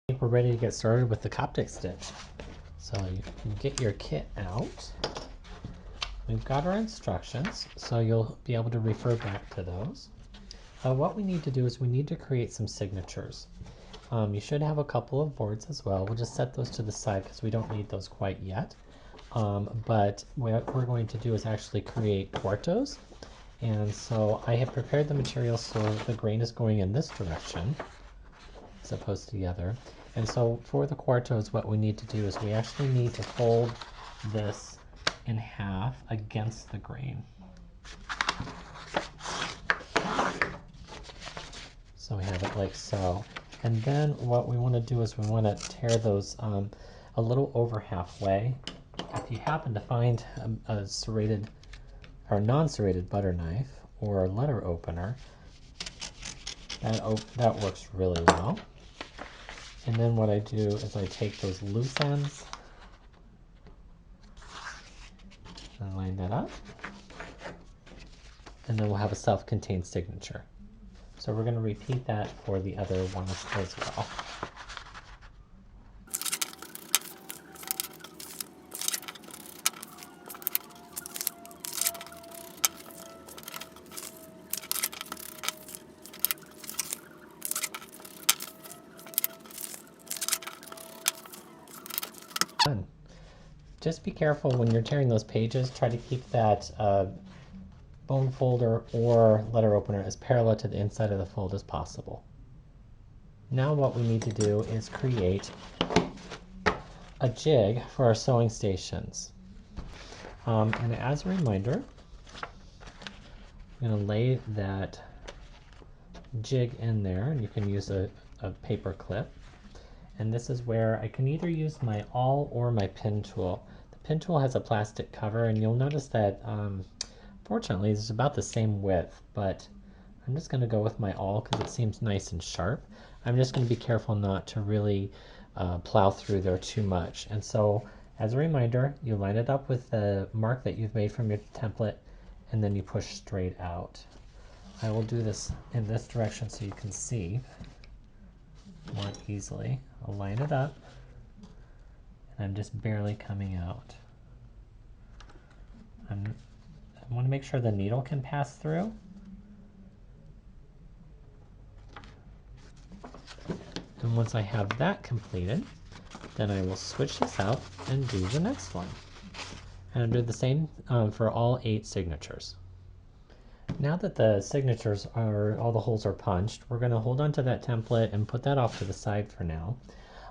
I think we're ready to get started with the Coptic stitch. So you can get your kit out. We've got our instructions, so you'll be able to refer back to those. What we need to do is we need to create some signatures. You should have a couple of boards as well. We'll just set those to the side because we don't need those quite yet. But what we're going to do is actually create quartos. And so I have prepared the material so the grain is going in this direction as opposed to the other. And so for the quartos, what we need to do is we actually need to fold this in half against the grain. So we have it like so. And then what we want to do is we want to tear those a little over halfway. If you happen to find a serrated or non-serrated butter knife or letter opener, that works really well. And then what I do is I take those loose ends and line that up. And then we'll have a self-contained signature. So we're going to repeat that for the other one as well. Just be careful when you're tearing those pages. Try to keep that bone folder or letter opener as parallel to the inside of the fold as possible. Now what we need to do is create a jig for our sewing stations. And as a reminder, I'm going to lay that jig in there, and you can use a paper clip. And this is where I can either use my awl or my pin tool. The pin tool has a plastic cover, and you'll notice that fortunately it's about the same width, but I'm just going to go with my awl because it seems nice and sharp. I'm just going to be careful not to really plow through there too much. And so as a reminder, you line it up with the mark that you've made from your template, and then you push straight out. I will do this in this direction so you can see more easily. I'll line it up, and I'm just barely coming out. I want to make sure the needle can pass through. And once I have that completed, then I will switch this out and do the next one. And I'll do the same for all 8 signatures. Now that the signatures are, all the holes are punched, we're going to hold on to that template and put that off to the side for now.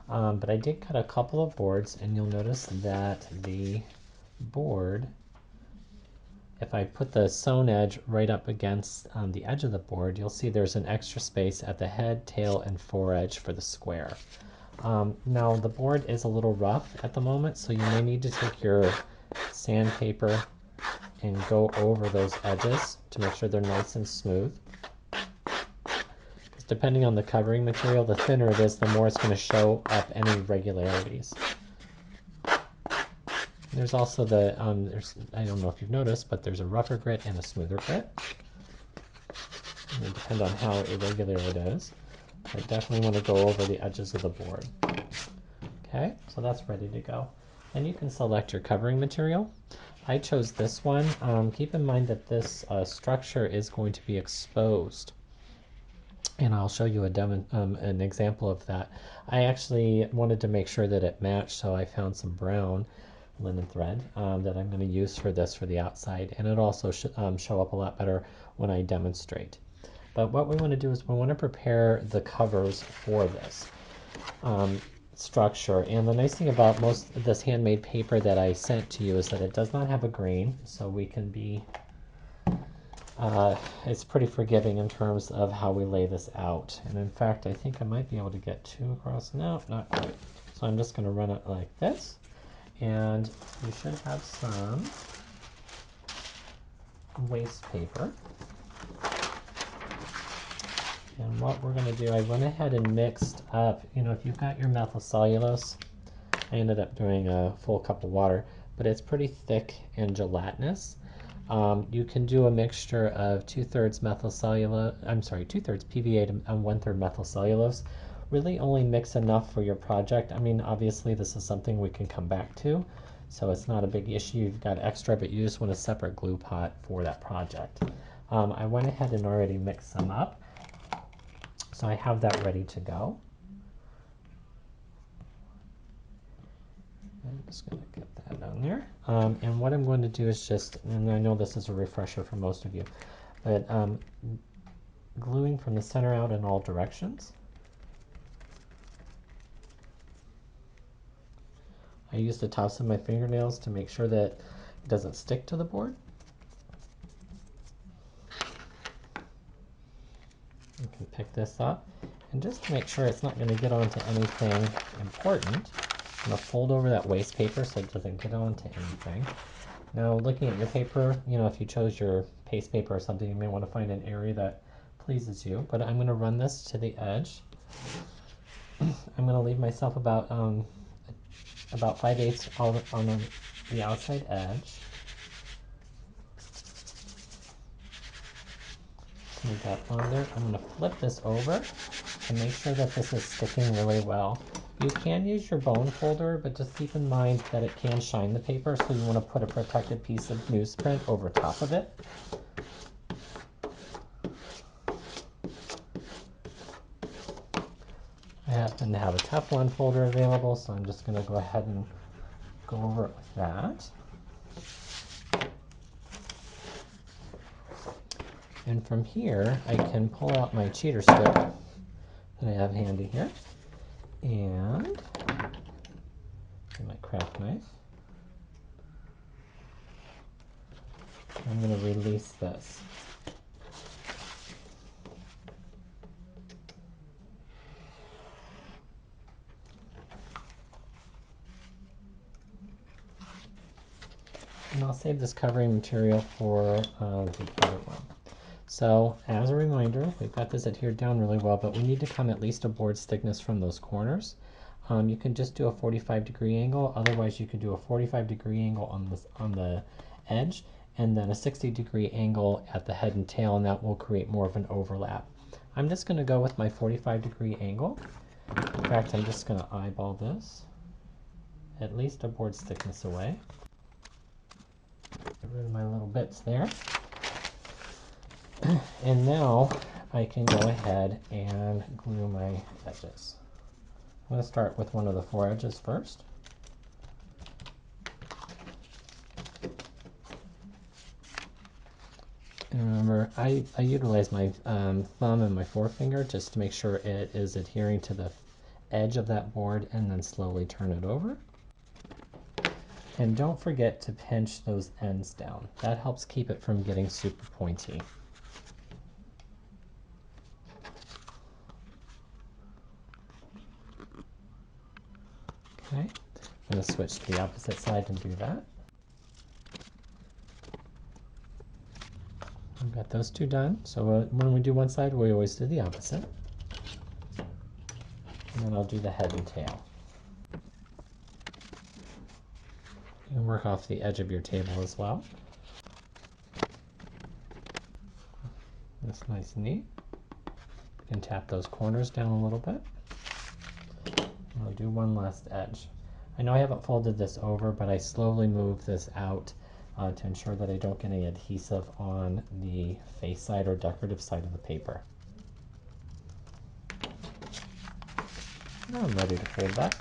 But I did cut a couple of boards, and you'll notice that the board, if I put the sewn edge right up against the edge of the board, you'll see there's an extra space at the head, tail, and foredge for the square. Now the board is a little rough at the moment, so you may need to take your sandpaper and go over those edges to make sure they're nice and smooth. Because depending on the covering material, the thinner it is, the more it's going to show up any irregularities. There's also the, I don't know if you've noticed, but there's a rougher grit and a smoother grit. It will depend on how irregular it is. I definitely want to go over the edges of the board. Okay, so that's ready to go. And you can select your covering material. I chose this one. Keep in mind that this structure is going to be exposed. And I'll show you an example of that. I actually wanted to make sure that it matched, so I found some brown linen thread that I'm going to use for this for the outside. And it'll also show up a lot better when I demonstrate. But what we want to do is we want to prepare the covers for this structure. And the nice thing about most of this handmade paper that I sent to you is that it does not have a grain, so we can be it's pretty forgiving in terms of how we lay this out. And in fact, I think I might be able to get 2 across. No, not quite. So I'm just going to run it like this, and you should have some waste paper. And what we're going to do, I went ahead and mixed up, if you've got your methyl cellulose, I ended up doing a full cup of water, but it's pretty thick and gelatinous. You can do a mixture of 2/3 methyl cellulose, 2/3 PVA and 1/3 methyl cellulose, really only mix enough for your project. I mean, obviously this is something we can come back to, so it's not a big issue. You've got extra, but you just want a separate glue pot for that project. I went ahead and already mixed some up, so I have that ready to go. I'm just going to get that on there. And what I'm going to do is just, and I know this is a refresher for most of you, but gluing from the center out in all directions. I use the tops of my fingernails to make sure that it doesn't stick to the board. You can pick this up, and just to make sure it's not going to get onto anything important, I'm going to fold over that waste paper so it doesn't get onto anything. Now, looking at your paper, you know, if you chose your paste paper or something, you may want to find an area that pleases you, but I'm going to run this to the edge. I'm going to leave myself about 5/8 on the outside edge. Move that on there. I'm going to flip this over and make sure that this is sticking really well. You can use your bone folder, but just keep in mind that it can shine the paper, so you want to put a protected piece of newsprint over top of it. I happen to have a Teflon folder available, so I'm just going to go ahead and go over it with that. And from here, I can pull out my cheater strip that I have handy here, and my craft knife. I'm going to release this. And I'll save this covering material for the other one. So, as a reminder, we've got this adhered down really well, but we need to come at least a board's thickness from those corners. You can just do a 45-degree angle, otherwise you could do a 45-degree angle on the edge, and then a 60-degree angle at the head and tail, and that will create more of an overlap. I'm just going to go with my 45-degree angle. In fact, I'm just going to eyeball this at least a board's thickness away. Get rid of my little bits there. And now I can go ahead and glue my edges. I'm going to start with one of the 4 edges first. And remember, I utilize my thumb and my forefinger just to make sure it is adhering to the edge of that board, and then slowly turn it over. And don't forget to pinch those ends down. That helps keep it from getting super pointy. Okay, I'm going to switch to the opposite side and do that. We've got those two done. So when we do one side, we always do the opposite. And then I'll do the head and tail. And work off the edge of your table as well. That's nice and neat. You can tap those corners down a little bit. And I'll do one last edge. I know I haven't folded this over, but I slowly move this out to ensure that I don't get any adhesive on the face side or decorative side of the paper. Now I'm ready to fold that.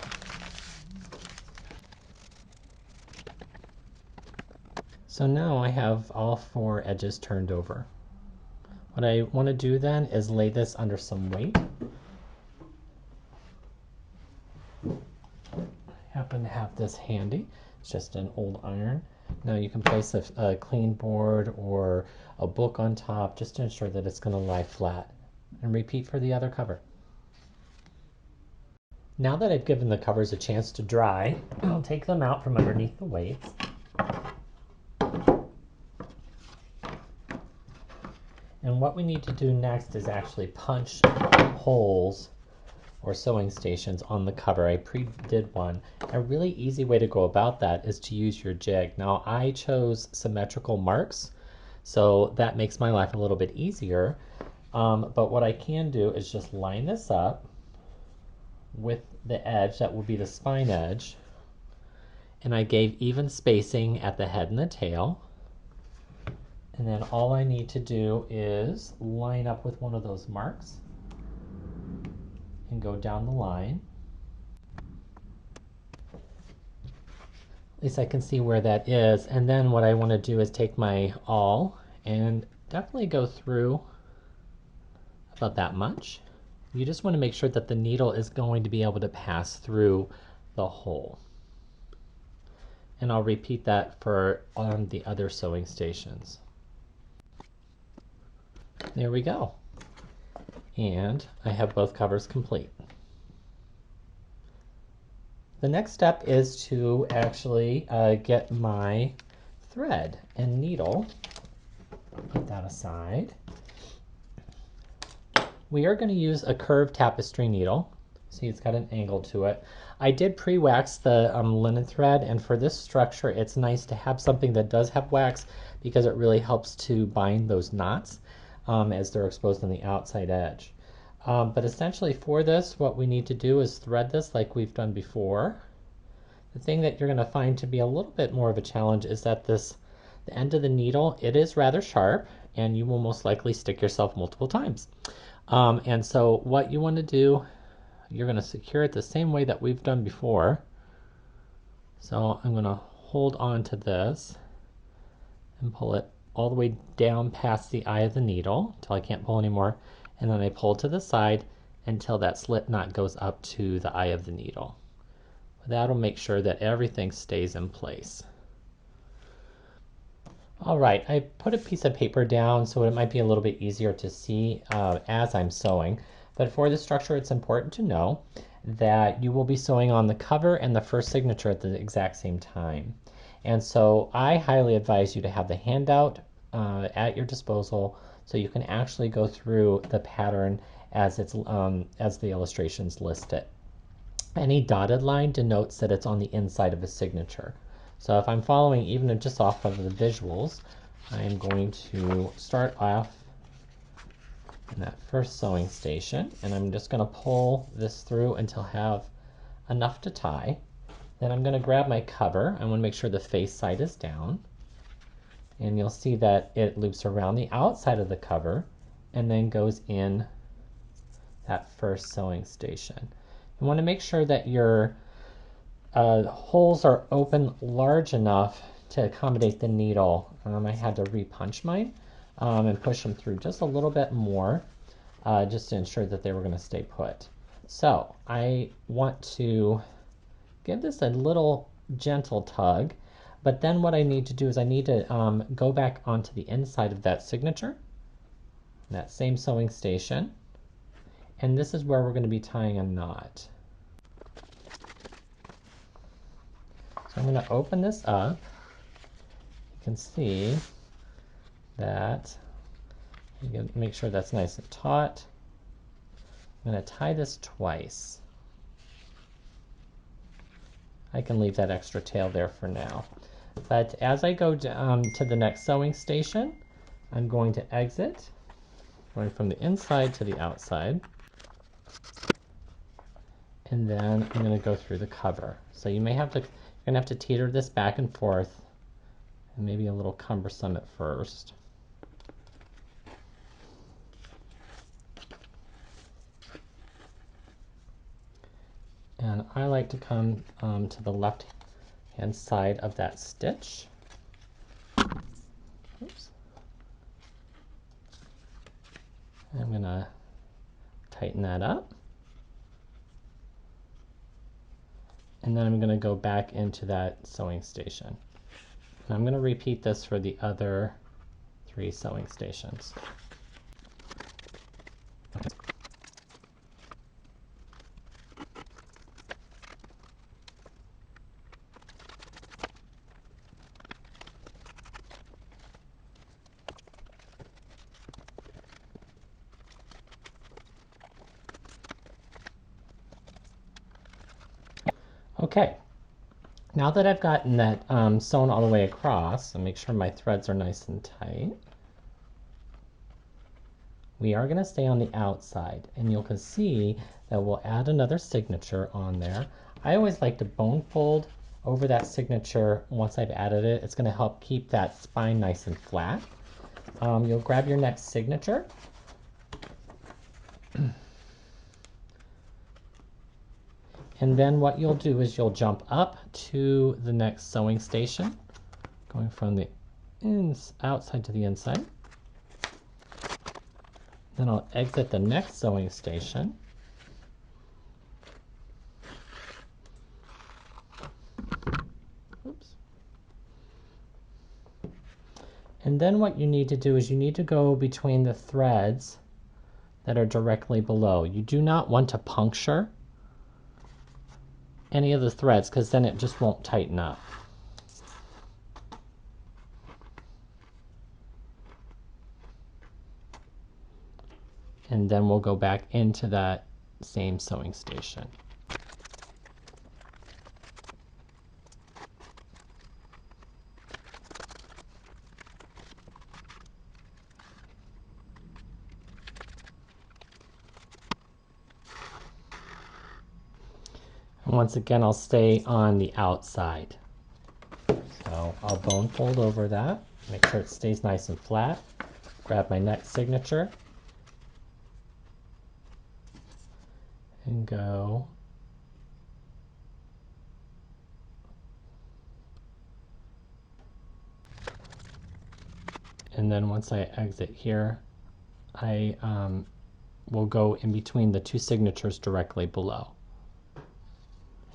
So now I have all 4 edges turned over. What I want to do then is lay this under some weight. I happen to have this handy. It's just an old iron. Now you can place a clean board or a book on top just to ensure that it's going to lie flat. And repeat for the other cover. Now that I've given the covers a chance to dry, I'll take them out from underneath the weights. And what we need to do next is actually punch holes or sewing stations on the cover. I pre-did one. A really easy way to go about that is to use your jig. Now I chose symmetrical marks, so that makes my life a little bit easier. But what I can do is just line this up with the edge that will be the spine edge, and I gave even spacing at the head and the tail. And then all I need to do is line up with one of those marks and go down the line. At least I can see where that is. And then what I want to do is take my awl and definitely go through about that much. You just want to make sure that the needle is going to be able to pass through the hole. And I'll repeat that for on the other sewing stations. There we go. And I have both covers complete. The next step is to actually get my thread and needle. Put that aside. We are going to use a curved tapestry needle. See, it's got an angle to it. I did pre-wax the linen thread, and for this structure it's nice to have something that does have wax because it really helps to bind those knots as they're exposed on the outside edge. But essentially for this, what we need to do is thread this like we've done before. The thing that you're going to find to be a little bit more of a challenge is that the end of the needle, it is rather sharp, and you will most likely stick yourself multiple times. And so what you want to do, you're going to secure it the same way that we've done before. So I'm going to hold on to this and pull it all the way down past the eye of the needle until I can't pull anymore. And then I pull to the side until that slip knot goes up to the eye of the needle. That'll make sure that everything stays in place. All right, I put a piece of paper down so it might be a little bit easier to see as I'm sewing. But for this structure, it's important to know that you will be sewing on the cover and the first signature at the exact same time. And so I highly advise you to have the handout at your disposal so you can actually go through the pattern as the illustrations list it. Any dotted line denotes that it's on the inside of a signature. So if I'm following even just off of the visuals, I'm going to start off in that first sewing station, and I'm just going to pull this through until I have enough to tie. Then I'm going to grab my cover. I want to make sure the face side is down, and you'll see that it loops around the outside of the cover and then goes in that first sewing station. You want to make sure that your holes are open large enough to accommodate the needle. I had to repunch mine and push them through just a little bit more just to ensure that they were going to stay put. So I want to give this a little gentle tug, but then what I need to do is I need to go back onto the inside of that signature, that same sewing station, and this is where we're going to be tying a knot. So I'm going to open this up. You can see that you can make sure that's nice and taut. I'm going to tie this twice. I can leave that extra tail there for now. But as I go to the next sewing station, I'm going to exit, going from the inside to the outside. And then I'm going to go through the cover. So you may have to, you're going to have to teeter this back and forth, and maybe a little cumbersome at first. And I like to come to the left hand side of that stitch. Oops. I'm going to tighten that up. And then I'm going to go back into that sewing station. And I'm going to repeat this for the other 3 sewing stations. Okay, now that I've gotten that sewn all the way across, and make sure my threads are nice and tight, We are going to stay on the outside, and you can see that we'll add another signature on there. I always like to bone fold over that signature once I've added it. It's going to help keep that spine nice and flat. You'll grab your next signature. And then what you'll do is you'll jump up to the next sewing station, going from the outside to the inside. Then I'll exit the next sewing station. Oops. And then what you need to do is you need to go between the threads that are directly below. You do not want to puncture any of the threads because then it just won't tighten up. And then we'll go back into that same sewing station. And once again, I'll stay on the outside. So I'll bone fold over that, make sure it stays nice and flat. Grab my next signature and go and then once I exit here, I will go in between the two signatures directly below.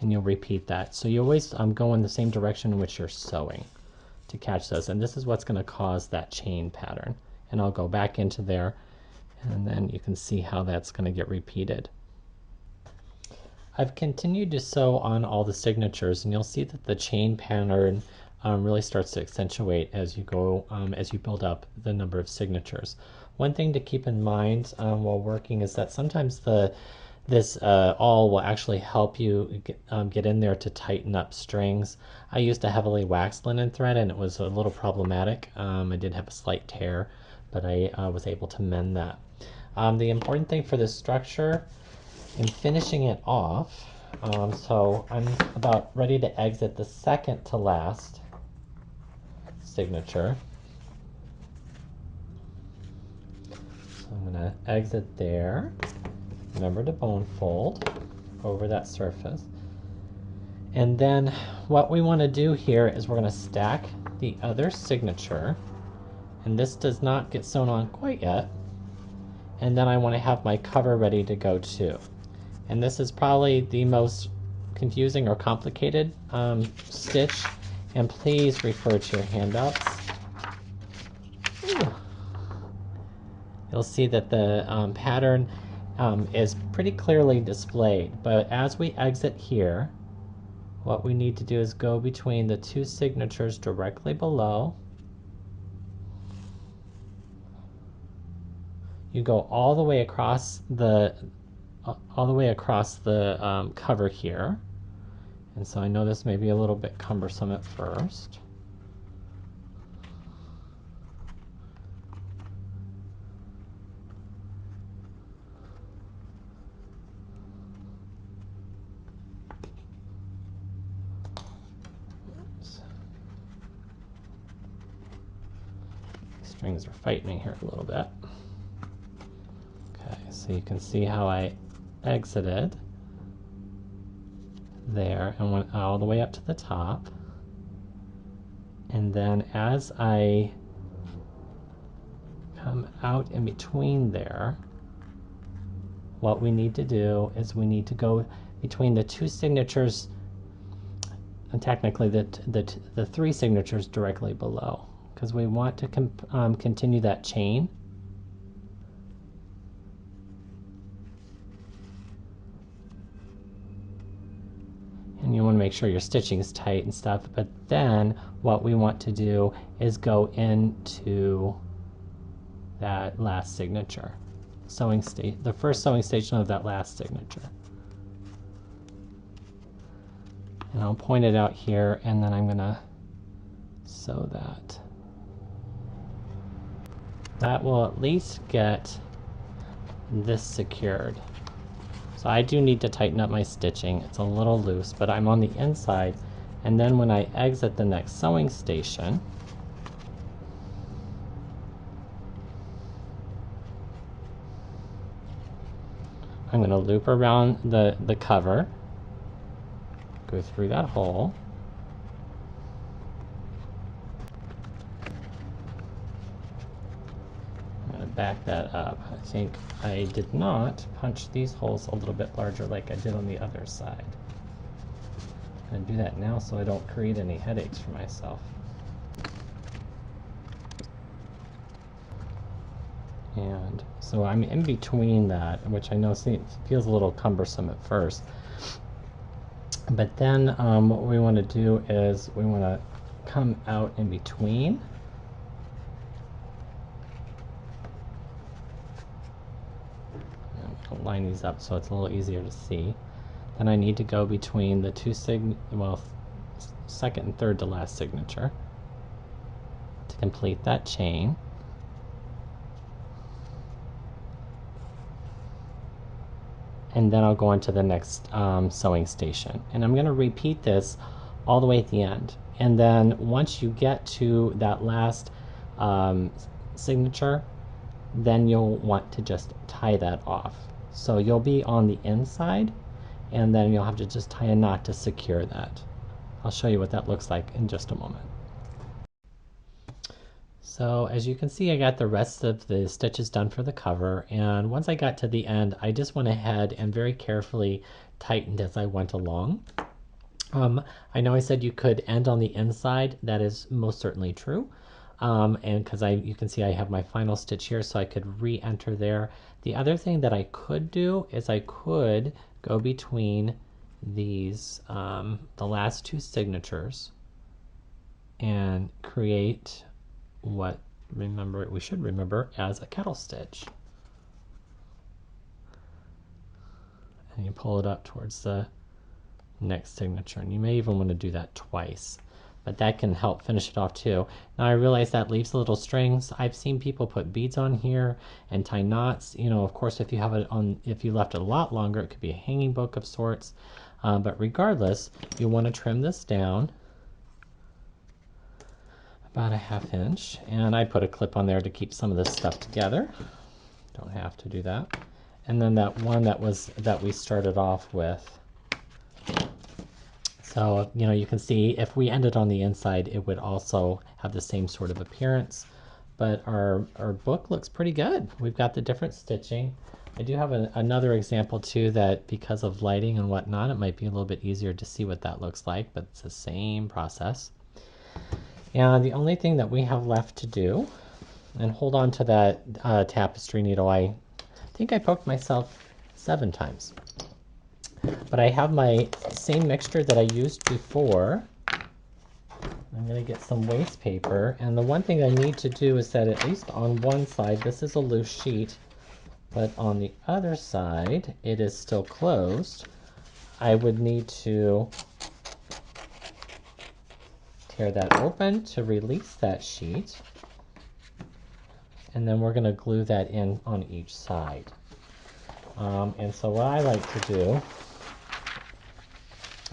And you'll repeat that. So you always go in the same direction in which you're sewing to catch those. And this is what's going to cause that chain pattern. And I'll go back into there, and then you can see how that's going to get repeated. I've continued to sew on all the signatures, and you'll see that the chain pattern really starts to accentuate as you go, as you build up the number of signatures. One thing to keep in mind while working is that sometimes this awl will actually help you get in there to tighten up strings. I used a heavily waxed linen thread, and it was a little problematic. I did have a slight tear, but I was able to mend that. The important thing for this structure in finishing it off, so I'm about ready to exit the second to last signature. So I'm going to exit there. Remember to bone fold over that surface. And then what we want to do here is we're going to stack the other signature. And this does not get sewn on quite yet. And then I want to have my cover ready to go too. And this is probably the most confusing or complicated stitch. And please refer to your handouts. Ooh. You'll see that the pattern is pretty clearly displayed, but as we exit here, what we need to do is go between the two signatures directly below. You go all the way across the cover here, and so I know this may be a little bit cumbersome at first. Strings are fighting me here a little bit. Okay, so you can see how I exited there and went all the way up to the top. And then as I come out in between there, what we need to do is we need to go between the two signatures, and technically the three signatures directly below, because we want to continue that chain. And you want to make sure your stitching is tight and stuff, but then what we want to do is go into that last signature, the first sewing station of that last signature. And I'll point it out here, and then I'm going to sew that. That will at least get this secured. So I do need to tighten up my stitching. It's a little loose, but I'm on the inside. And then when I exit the next sewing station, I'm going to loop around the cover, go through that hole, I'm going to back that up. I think I did not punch these holes a little bit larger like I did on the other side. I'm going to do that now so I don't create any headaches for myself. And so I'm in between that, which I know feels a little cumbersome at first. But then what we want to do is we want to come out in between. I'll line these up so it's a little easier to see. Then I need to go between the two second and third to last signature to complete that chain. And then I'll go on to the next sewing station. And I'm going to repeat this all the way at the end. And then once you get to that last signature, then you'll want to just tie that off. So you'll be on the inside, and then you'll have to just tie a knot to secure that. I'll show you what that looks like in just a moment. So as you can see, I got the rest of the stitches done for the cover, and once I got to the end, I just went ahead and very carefully tightened as I went along. I know I said you could end on the inside. That is most certainly true. And because you can see I have my final stitch here, so I could re-enter there. The other thing that I could do is I could go between these, the last two signatures, and create what we should remember as a kettle stitch. And you pull it up towards the next signature, and you may even want to do that twice, but that can help finish it off too. Now I realize that leaves a little strings. I've seen people put beads on here and tie knots. You know, of course, if you have it on, if you left it a lot longer, it could be a hanging book of sorts. But regardless, you want to trim this down about a 1/2 inch, and I put a clip on there to keep some of this stuff together. Don't have to do that. And then that one that we started off with. So, you know, you can see if we ended on the inside, it would also have the same sort of appearance. But our book looks pretty good. We've got the different stitching. I do have another example too that because of lighting and whatnot, it might be a little bit easier to see what that looks like, but it's the same process. And the only thing that we have left to do, and hold on to that tapestry needle. I think I poked myself 7 times. But I have my same mixture that I used before. I'm going to get some waste paper, and the one thing I need to do is that at least on one side, this is a loose sheet, but on the other side, it is still closed. I would need to tear that open to release that sheet, and then we're going to glue that in on each side. And so what I like to do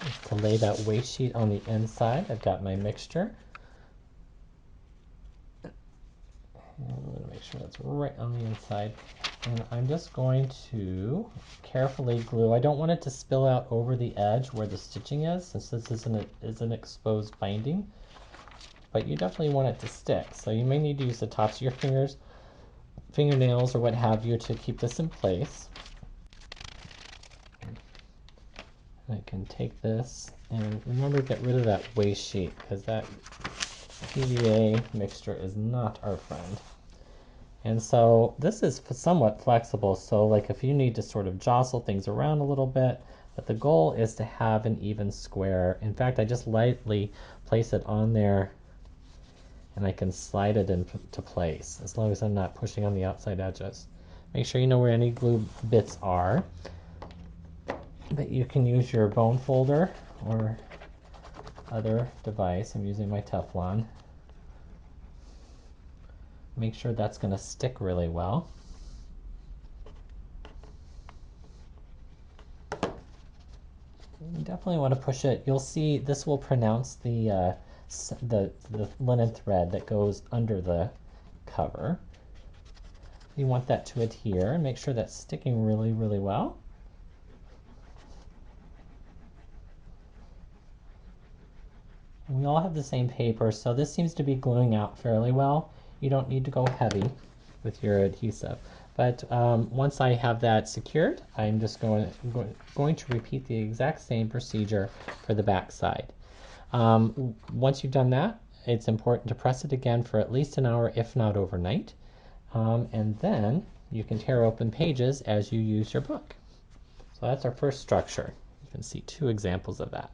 is to lay that waste sheet on the inside. I've got my mixture. And I'm going to make sure that's right on the inside. And I'm just going to carefully glue. I don't want it to spill out over the edge where the stitching is, since this is an exposed binding. But you definitely want it to stick. So you may need to use the tops of your fingernails or what have you to keep this in place. I can take this and remember to get rid of that waste sheet, because that PVA mixture is not our friend. And so this is somewhat flexible, so like if you need to sort of jostle things around a little bit, but the goal is to have an even square. In fact, I just lightly place it on there and I can slide it into place as long as I'm not pushing on the outside edges. Make sure you know where any glue bits are. But you can use your bone folder or other device. I'm using my Teflon. Make sure that's going to stick really well. You definitely want to push it. You'll see this will pronounce the linen thread that goes under the cover. You want that to adhere and make sure that's sticking really, really well. And we all have the same paper, so this seems to be gluing out fairly well. You don't need to go heavy with your adhesive. But once I have that secured, I'm just going to repeat the exact same procedure for the back side. Once you've done that, it's important to press it again for at least an hour, if not overnight. And then you can tear open pages as you use your book. So that's our first structure. You can see 2 examples of that.